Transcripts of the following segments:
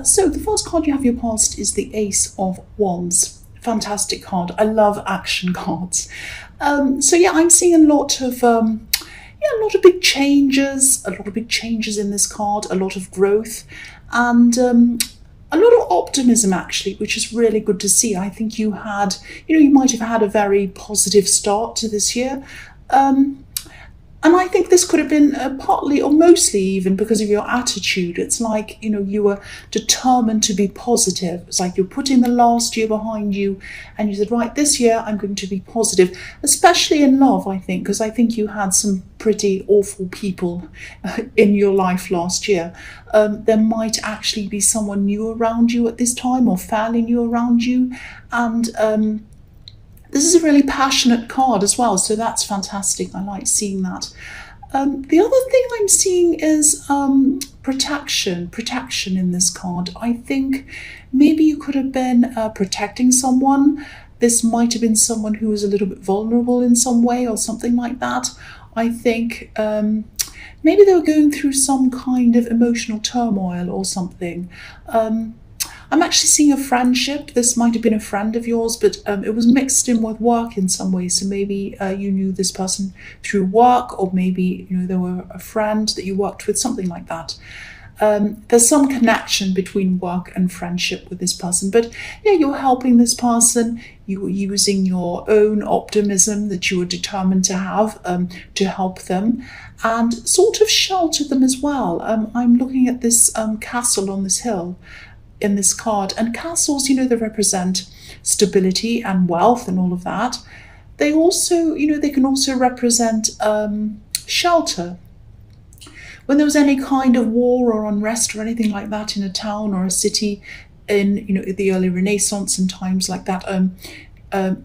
So the first card you have your past is the Ace of Wands. Fantastic card. I love action cards. So yeah, I'm seeing a lot of a lot of big changes, in this card, a lot of growth, and a lot of optimism actually, which is really good to see. I think you might have had a very positive start to this year. And I think this could have been partly or mostly even because of your attitude. It's like, you were determined to be positive. It's like you're putting the last year behind you and you said, right, this year I'm going to be positive, especially in love, I think, because I think you had some pretty awful people in your life last year. There might actually be someone new around you at this time or fairly new around you. And this is a really passionate card as well, so that's fantastic. I like seeing that. The other thing I'm seeing is protection in this card. I think maybe you could have been protecting someone. This might have been someone who was a little bit vulnerable in some way or something like that. I think maybe they were going through some kind of emotional turmoil or something. I'm actually seeing a friendship. This might have been a friend of yours, but it was mixed in with work in some way. So maybe you knew this person through work, or maybe they were a friend that you worked with, something like that. There's some connection between work and friendship with this person. But yeah, you're helping this person. You were using your own optimism that you were determined to have to help them and sort of shelter them as well. I'm looking at this castle on this hill in this card, and castles, they represent stability and wealth and all of that. They also, they can also represent shelter. When there was any kind of war or unrest or anything like that in a town or a city in the early Renaissance and times like that,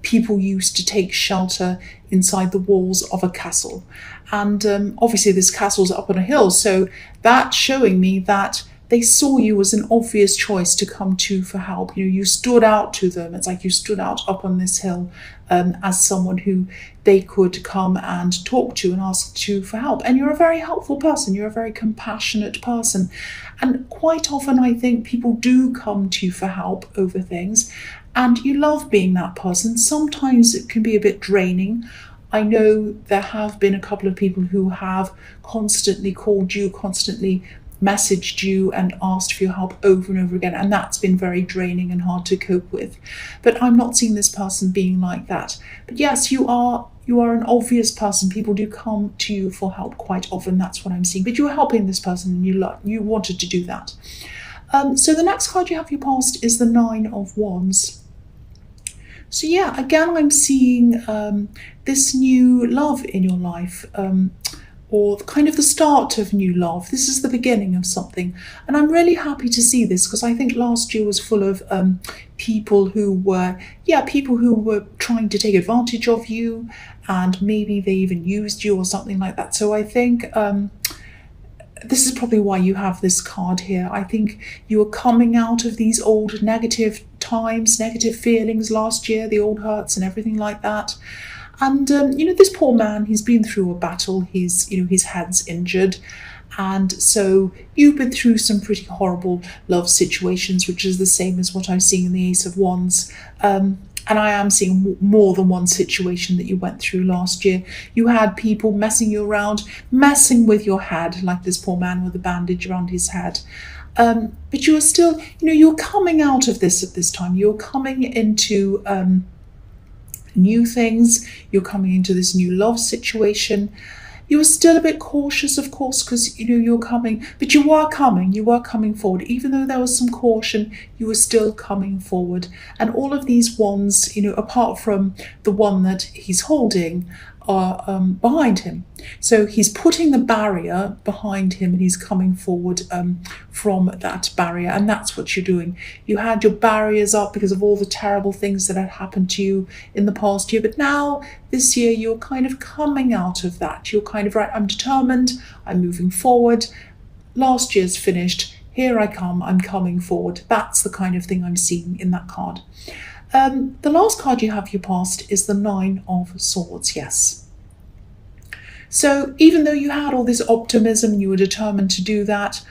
people used to take shelter inside the walls of a castle. And obviously this castle's up on a hill, so that's showing me that they saw you as an obvious choice to come to for help. You stood out to them. It's like you stood out up on this hill as someone who they could come and talk to and ask to for help. And you're a very helpful person. You're a very compassionate person. And quite often I think people do come to you for help over things. And you love being that person. Sometimes it can be a bit draining. I know there have been a couple of people who have constantly called you, constantly messaged you and asked for your help over and over again, and that's been very draining and hard to cope with. But I'm not seeing this person being like that. But yes, you are an obvious person. People do come to you for help quite often. That's what I'm seeing. But you're helping this person and you wanted to do that. So the next card you have your past is the Nine of Wands. So yeah, again, I'm seeing this new love in your life, or kind of the start of new love. This is the beginning of something. And I'm really happy to see this because I think last year was full of people who were trying to take advantage of you, and maybe they even used you or something like that. So I think this is probably why you have this card here. I think you were coming out of these old negative times, negative feelings last year, the old hurts and everything like that. And, this poor man, he's been through a battle. His head's injured. And so you've been through some pretty horrible love situations, which is the same as what I'm seeing in the Ace of Wands. And I am seeing more than one situation that you went through last year. You had people messing you around, messing with your head, like this poor man with a bandage around his head. But you are still, you're coming out of this at this time. You're coming into new things. You're coming into this new love situation. You were still a bit cautious, of course, because you're coming, but you were coming forward. Even though there was some caution, you were still coming forward. And all of these wands, apart from the one that he's holding, are behind him. So he's putting the barrier behind him and he's coming forward from that barrier. And that's what you're doing. You had your barriers up because of all the terrible things that had happened to you in the past year. But now, this year, you're kind of coming out of that. You're kind of, right, I'm determined, I'm moving forward. Last year's finished. Here I come, I'm coming forward. That's the kind of thing I'm seeing in that card. The last card you have your past is the Nine of Swords, yes. So even though you had all this optimism, you were determined to do that,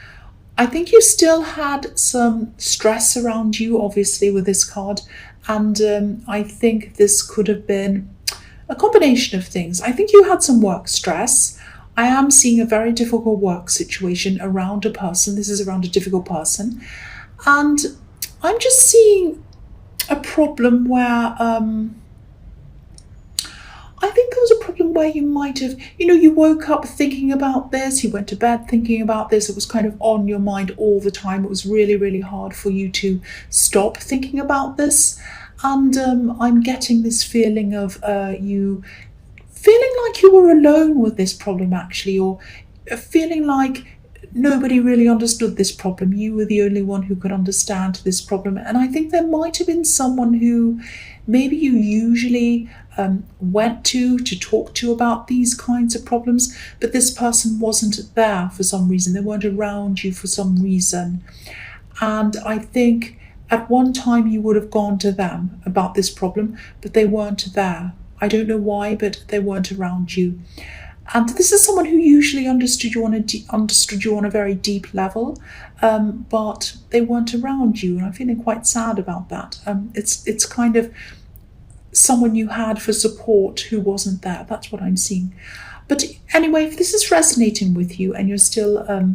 I think you still had some stress around you, obviously, with this card. And I think this could have been a combination of things. I think you had some work stress. I am seeing a very difficult work situation around a person. This is around a difficult person. And I'm just seeing a problem where I think there was a problem where you might have, you woke up thinking about this, you went to bed thinking about this, it was kind of on your mind all the time. It was really, really hard for you to stop thinking about this. And I'm getting this feeling of you feeling like you were alone with this problem, actually, or feeling like nobody really understood this problem. You were the only one who could understand this problem. And I think there might have been someone who maybe you usually went to talk to about these kinds of problems, but this person wasn't there for some reason. They weren't around you for some reason. And I think at one time you would have gone to them about this problem, but they weren't there. I don't know why, but they weren't around you. And this is someone who usually understood you on a very deep level, but they weren't around you, and I'm feeling quite sad about that. It's kind of someone you had for support who wasn't there. That's what I'm seeing. But anyway, if this is resonating with you and you're still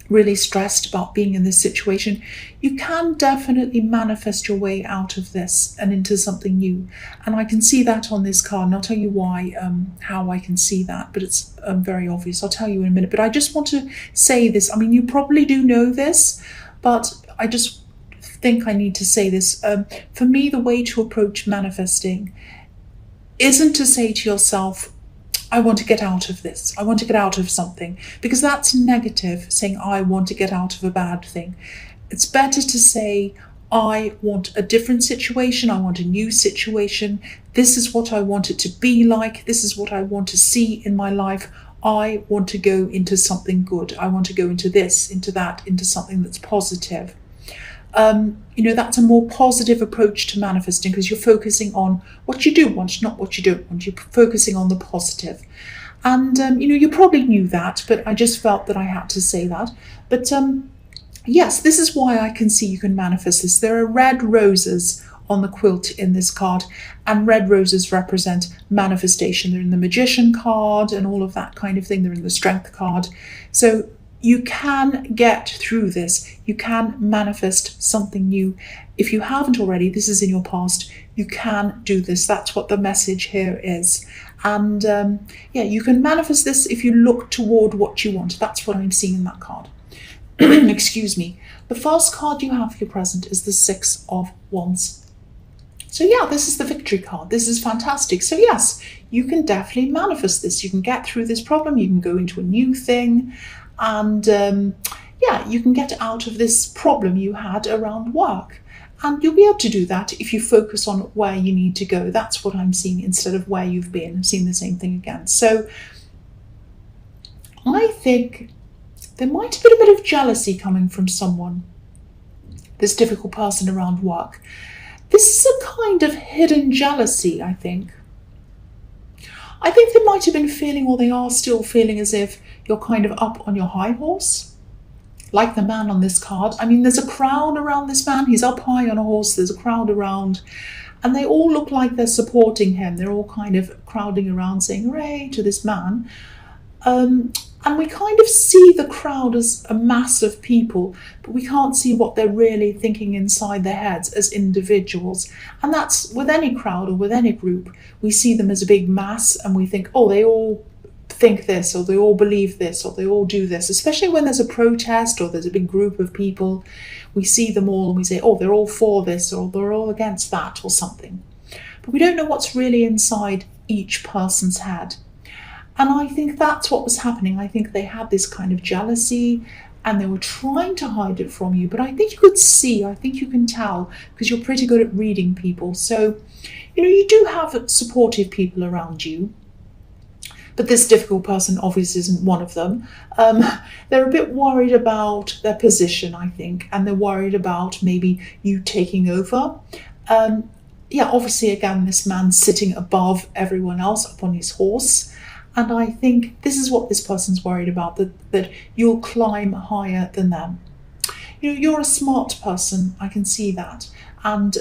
really stressed about being in this situation, you can definitely manifest your way out of this and into something new. And I can see that on this card, and I'll tell you why, how I can see that, but it's very obvious. I'll tell you in a minute. But I just want to say this. I mean, you probably do know this, but I just think I need to say this. For me, the way to approach manifesting isn't to say to yourself, I want to get out of this. I want to get out of something, because that's negative, saying I want to get out of a bad thing. It's better to say, I want a different situation. I want a new situation. This is what I want it to be like. This is what I want to see in my life. I want to go into something good. I want to go into this, into that, into something that's positive. That's a more positive approach to manifesting, because you're focusing on what you do want, not what you don't want. You're focusing on the positive. And, you probably knew that, but I just felt that I had to say that. But yes, this is why I can see you can manifest this. There are red roses on the quilt in this card, and red roses represent manifestation. They're in the Magician card and all of that kind of thing. They're in the Strength card. So you can get through this. You can manifest something new. If you haven't already, this is in your past, you can do this. That's what the message here is. And you can manifest this if you look toward what you want. That's what I'm seeing in that card. Excuse me. The first card you have for your present is the Six of Wands. So this is the victory card. This is fantastic. So yes, you can definitely manifest this. You can get through this problem. You can go into a new thing. And you can get out of this problem you had around work. And you'll be able to do that if you focus on where you need to go. That's what I'm seeing instead of where you've been. I'm seeing the same thing again. So I think there might have been a bit of jealousy coming from someone, this difficult person around work. This is a kind of hidden jealousy, I think. I think they might have been feeling, or they are still feeling, as if you're kind of up on your high horse, like the man on this card. I mean, there's a crowd around this man. He's up high on a horse. There's a crowd around, and they all look like they're supporting him. They're all kind of crowding around saying, hooray to this man. And we kind of see the crowd as a mass of people, but we can't see what they're really thinking inside their heads as individuals. And that's with any crowd or with any group. We see them as a big mass and we think, oh, they all think this, or they all believe this, or they all do this. Especially when there's a protest or there's a big group of people, we see them all and we say, oh, they're all for this, or they're all against that, or something. But we don't know what's really inside each person's head. And I think that's what was happening. I think they had this kind of jealousy and they were trying to hide it from you. But I think you could see, I think you can tell, because you're pretty good at reading people. So, you do have supportive people around you. But this difficult person obviously isn't one of them. They're a bit worried about their position, I think. And they're worried about maybe you taking over. Obviously, again, this man's sitting above everyone else up on his horse. And I think this is what this person's worried about, that you'll climb higher than them. You're a smart person, I can see that. And,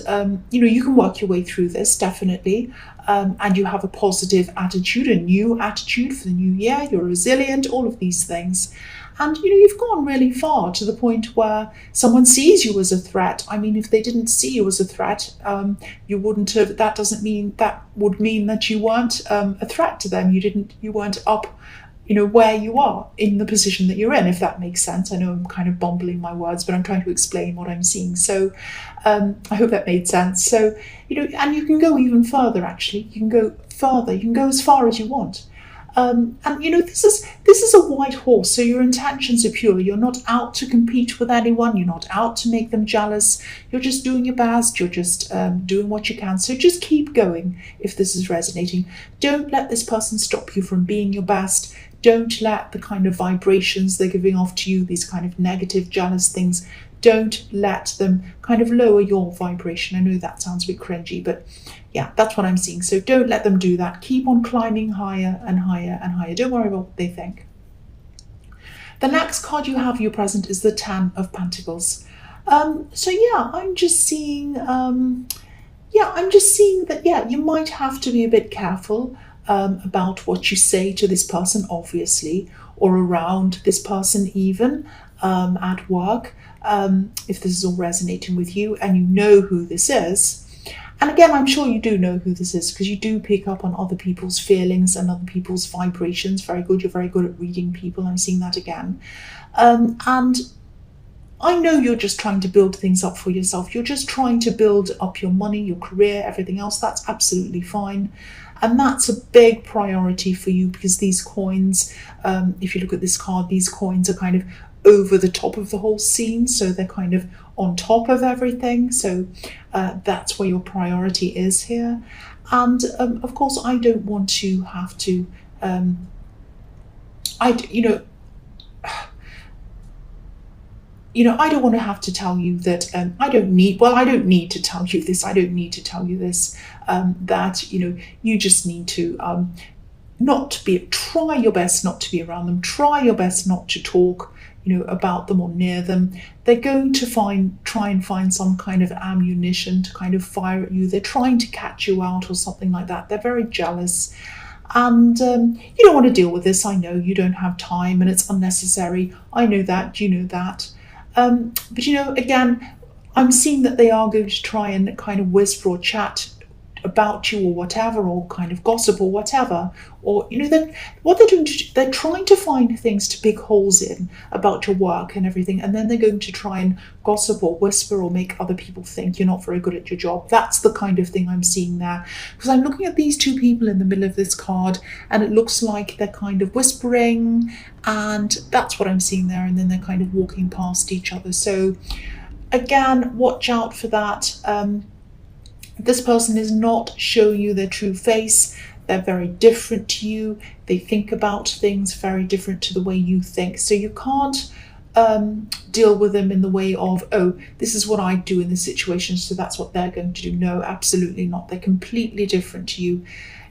you can work your way through this, definitely. And you have a positive attitude, a new attitude for the new year. You're resilient, all of these things. And, you've gone really far to the point where someone sees you as a threat. I mean, if they didn't see you as a threat, you wouldn't have, that would mean that you weren't a threat to them. You weren't up, where you are in the position that you're in, if that makes sense. I know I'm kind of bumbling my words, but I'm trying to explain what I'm seeing. So I hope that made sense. So, and you can go even further, actually. You can go further. You can go as far as you want. And this is a white horse, so your intentions are pure. You're not out to compete with anyone. You're not out to make them jealous. You're just doing your best. You're just doing what you can. So just keep going if this is resonating. Don't let this person stop you from being your best. Don't let the kind of vibrations they're giving off to you, these kind of negative, jealous things, don't let them kind of lower your vibration. I know that sounds a bit cringy, but yeah, that's what I'm seeing. So don't let them do that. Keep on climbing higher and higher and higher. Don't worry about what they think. The next card you have, your present, is the Ten of Pentacles. So yeah, I'm just seeing that, you might have to be a bit careful about what you say to this person, obviously, or around this person even, at work, if this is all resonating with you and you know who this is. And again, I'm sure you do know who this is, because you do pick up on other people's feelings and other people's vibrations. Very good. You're very good at reading people. I'm seeing that again. And I know you're just trying to build things up for yourself. You're just trying to build up your money, your career, everything else. That's absolutely fine. And that's a big priority for you, because these coins, if you look at this card, these coins are kind of over the top of the whole scene. So they're kind of on top of everything. So that's where your priority is here. And of course, I don't want to have to, I don't want to have to tell you that I don't need to tell you this. I don't need to tell you this, that, you just need to try your best not to be around them. Try your best not to talk, about them or near them. They're going to try and find some kind of ammunition to kind of fire at you. They're trying to catch you out or something like that. They're very jealous. And you don't want to deal with this. I know you don't have time and it's unnecessary. I know that. You know that. But again, I'm seeing that they are going to try and kind of whisper or chat about you or whatever, or kind of gossip or whatever, or what they're doing, they're trying to find things to pick holes in about your work and everything, and then they're going to try and gossip or whisper or make other people think you're not very good at your job. That's the kind of thing I'm seeing there, because I'm looking at these two people in the middle of this card, and it looks like they're kind of whispering, and that's what I'm seeing there, and then they're kind of walking past each other. So again, watch out for that. This person is not showing you their true face. They're very different to you. They think about things very different to the way you think. So you can't deal with them in the way of, oh, this is what I do in this situation, so that's what they're going to do. No, absolutely not. They're completely different to you.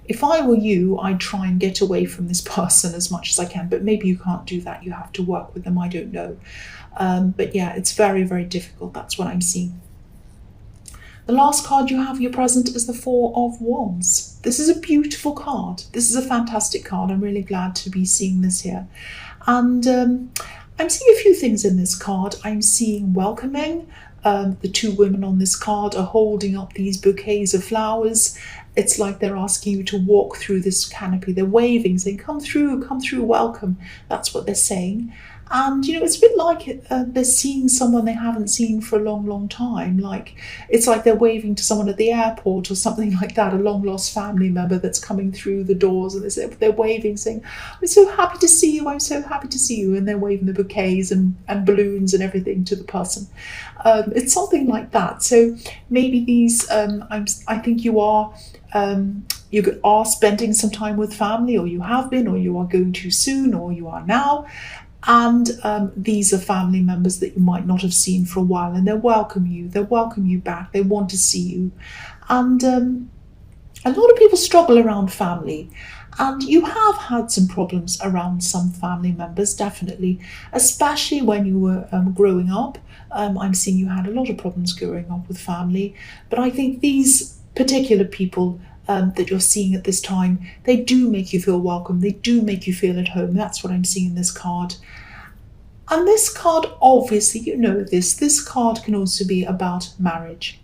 If I were you, I'd try and get away from this person as much as I can, but maybe you can't do that. You have to work with them. I don't know. But yeah, it's very, very difficult. That's what I'm seeing. The last card you have, your present, is the Four of Wands. This is a beautiful card. This is a fantastic card. I'm really glad to be seeing this here. And I'm seeing a few things in this card. I'm seeing welcoming. The two women on this card are holding up these bouquets of flowers. It's like they're asking you to walk through this canopy. They're waving, saying, come through, welcome. That's what they're saying. And, it's a bit like they're seeing someone they haven't seen for a long, long time. Like, it's like they're waving to someone at the airport or something like that, a long-lost family member that's coming through the doors, and they're waving, saying, I'm so happy to see you, I'm so happy to see you. And they're waving the bouquets and balloons and everything to the person. It's something like that. So maybe these, I think you are spending some time with family, or you have been, or you are going to soon, or you are now. And these are family members that you might not have seen for a while, and they welcome you back. They want to see you. And a lot of people struggle around family, And you have had some problems around some family members, definitely, especially when you were growing up. I'm seeing you had a lot of problems growing up with family, but I think these particular people that you're seeing at this time, they do make you feel welcome. They do make you feel at home. That's what I'm seeing in this card. And this card, obviously, you know this card can also be about marriage.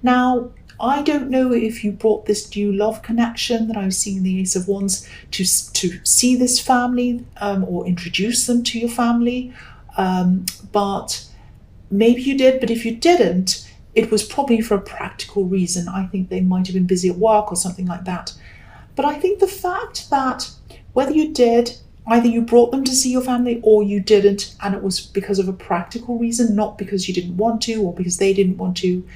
Now, I don't know if you brought this new love connection that I was seeing in the Ace of Wands to see this family or introduce them to your family, but maybe you did. But if you didn't, it was probably for a practical reason. I think they might have been busy at work or something like that. But I think the fact that whether you did, either you brought them to see your family or you didn't, and it was because of a practical reason, not because you didn't want to or because they didn't want to.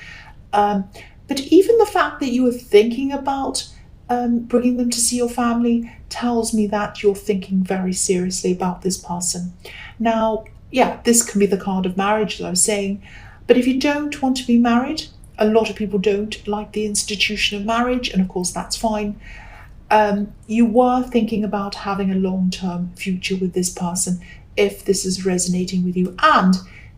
But even the fact that you were thinking about bringing them to see your family tells me that you're thinking very seriously about this person. Now, yeah, this can be the card of marriage, as I was saying, but if you don't want to be married, a lot of people don't like the institution of marriage, and of course that's fine. You were thinking about having a long-term future with this person if this is resonating with you, and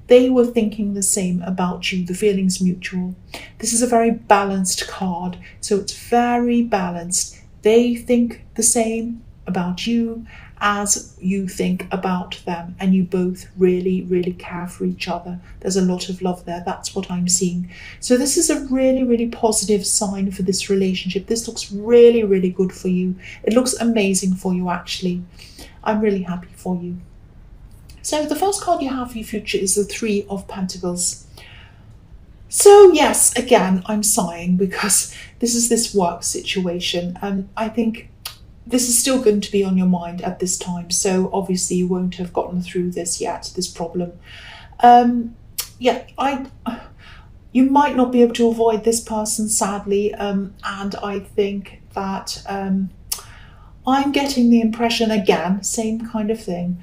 they were thinking the same about you. The feeling's mutual. This is a very balanced card, so it's very balanced. They think the same about you as you think about them, and you both really, really care for each other. There's a lot of love there. That's what I'm seeing. So this is a really, really positive sign for this relationship. This looks really, really good for you. It looks amazing for you, actually. I'm really happy for you. So the first card you have for your future is the Three of Pentacles. So yes, again, I'm sighing because this is this work situation. I think this is still going to be on your mind at this time. So obviously you won't have gotten through this yet, this problem. You might not be able to avoid this person, sadly. And I think that I'm getting the impression, again, same kind of thing.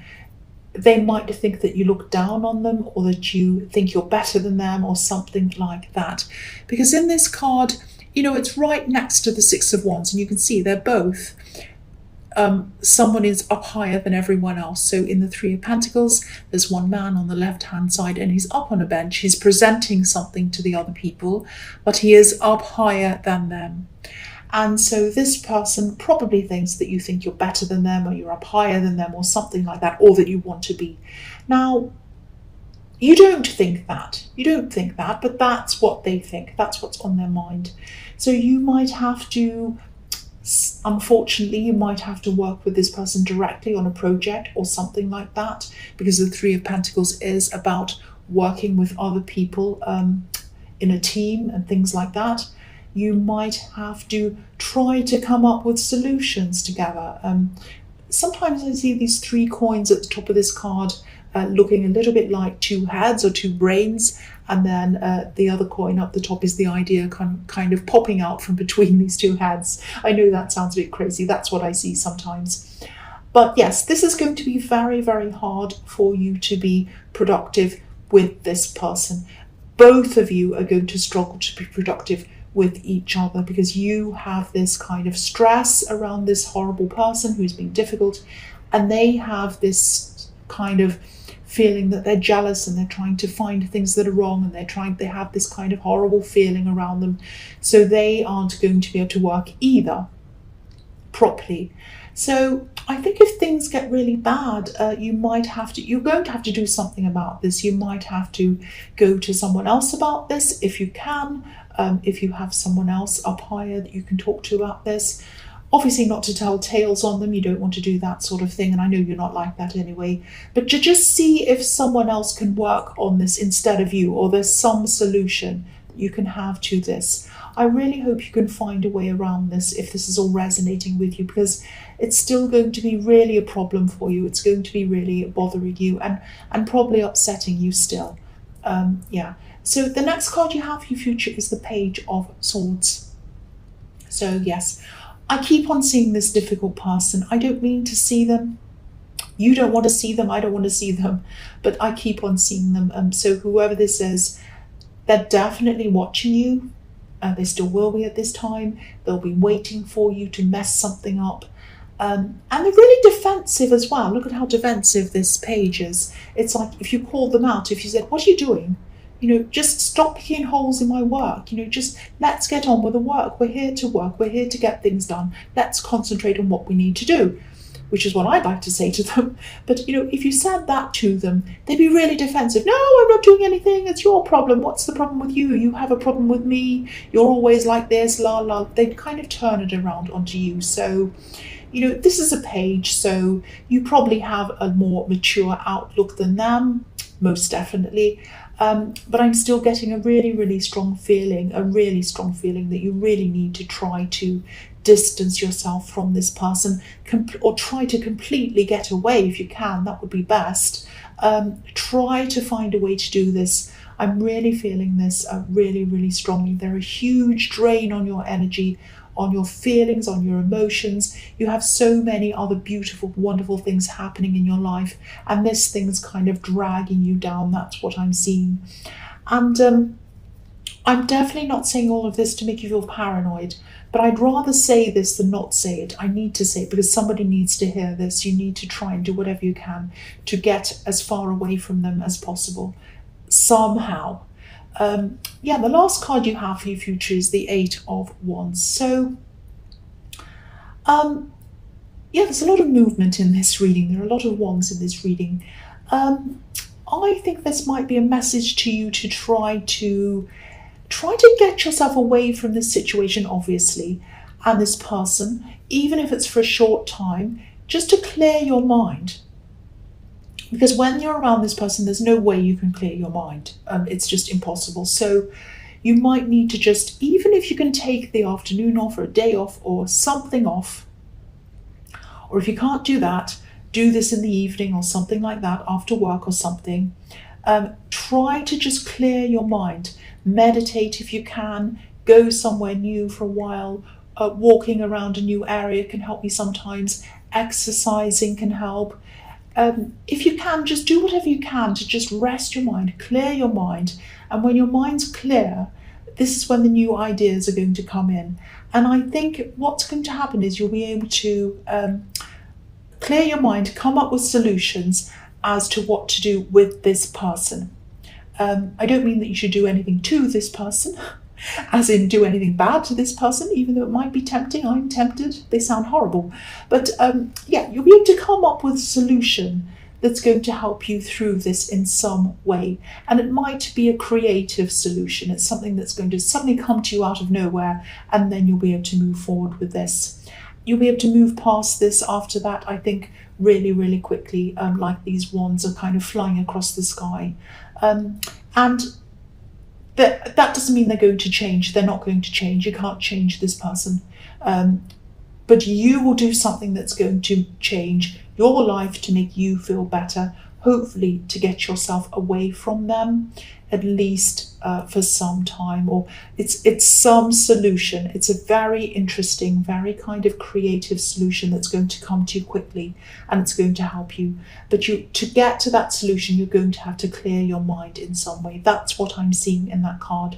They might think that you look down on them or that you think you're better than them or something like that. Because in this card, you know, it's right next to the Six of Wands, and you can see they're both, someone is up higher than everyone else. So in the Three of Pentacles, there's one man on the left-hand side and he's up on a bench. He's presenting something to the other people, but he is up higher than them. And so this person probably thinks that you think you're better than them or you're up higher than them or something like that, or that you want to be. Now, you don't think that. You don't think that, but that's what they think. That's what's on their mind. So you might have to, unfortunately, you might have to work with this person directly on a project or something like that, because the Three of Pentacles is about working with other people in a team and things like that. You might have to try to come up with solutions together. Sometimes I see these three coins at the top of this card looking a little bit like two heads or two brains, and then the other coin up the top is the idea kind of popping out from between these two heads. I know that sounds a bit crazy. That's what I see sometimes. But yes, this is going to be very, very hard for you to be productive with this person. Both of you are going to struggle to be productive with each other because you have this kind of stress around this horrible person who's being difficult, and they have this kind of feeling that they're jealous and they're trying to find things that are wrong, and they have this kind of horrible feeling around them. So they aren't going to be able to work either properly. So I think if things get really bad, you're going to have to do something about this. You might have to go to someone else about this if you can. If you have someone else up higher that you can talk to about this. Obviously not to tell tales on them, you don't want to do that sort of thing, and I know you're not like that anyway, but to just see if someone else can work on this instead of you, or there's some solution that you can have to this. I really hope you can find a way around this if this is all resonating with you, because it's still going to be really a problem for you. It's going to be really bothering you and probably upsetting you still. So the next card you have for your future is the Page of Swords. So yes, I keep on seeing this difficult person. I don't mean to see them. You don't want to see them. I don't want to see them. But I keep on seeing them. So whoever this is, they're definitely watching you. They still will be at this time. They'll be waiting for you to mess something up. And they're really defensive as well. Look at how defensive this page is. It's like if you called them out, if you said, what are you doing? Just stop picking holes in my work. Just let's get on with the work. We're here to work. We're here to get things done. Let's concentrate on what we need to do, which is what I'd like to say to them. But, if you said that to them, they'd be really defensive. No, I'm not doing anything. It's your problem. What's the problem with you? You have a problem with me. You're always like this, la, la. They'd kind of turn it around onto you. So, this is a page, so you probably have a more mature outlook than them, most definitely. But I'm still getting a really, really strong feeling, that you really need to try to distance yourself from this person, or try to completely get away if you can. That would be best. Try to find a way to do this. I'm really feeling this really, really strongly. They're a huge drain on your energy, on your feelings, on your emotions. You have so many other beautiful, wonderful things happening in your life, and this thing's kind of dragging you down. That's what I'm seeing. And I'm definitely not saying all of this to make you feel paranoid, but I'd rather say this than not say it. I need to say it because somebody needs to hear this. You need to try and do whatever you can to get as far away from them as possible, somehow. The last card you have for your future is the 8 of Wands. So, there's a lot of movement in this reading. There are a lot of wands in this reading. I think this might be a message to you to try to get yourself away from this situation, obviously, and this person, even if it's for a short time, just to clear your mind. Because when you're around this person, there's no way you can clear your mind. It's just impossible. So you might need to just, even if you can take the afternoon off or a day off or something off, or if you can't do that, do this in the evening or something like that after work or something. Try to just clear your mind. Meditate if you can. Go somewhere new for a while. Walking around a new area can help you sometimes. Exercising can help. If you can, just do whatever you can to just rest your mind, clear your mind. And when your mind's clear, this is when the new ideas are going to come in. And I think what's going to happen is you'll be able to clear your mind, come up with solutions as to what to do with this person. I don't mean that you should do anything to this person, as in do anything bad to this person, even though it might be tempting. I'm tempted. They sound horrible. But you'll be able to come up with a solution that's going to help you through this in some way. And it might be a creative solution. It's something that's going to suddenly come to you out of nowhere, and then you'll be able to move forward with this. You'll be able to move past this after that, I think, really, really quickly, like these wands are kind of flying across the sky. And that doesn't mean they're going to change. They're not going to change. You can't change this person. But you will do something that's going to change your life to make you feel better, hopefully to get yourself away from them, at least for some time. Or it's some solution. It's a very interesting, very kind of creative solution that's going to come to you quickly, and it's going to help you. But to get to that solution, you're going to have to clear your mind in some way. That's what I'm seeing in that card.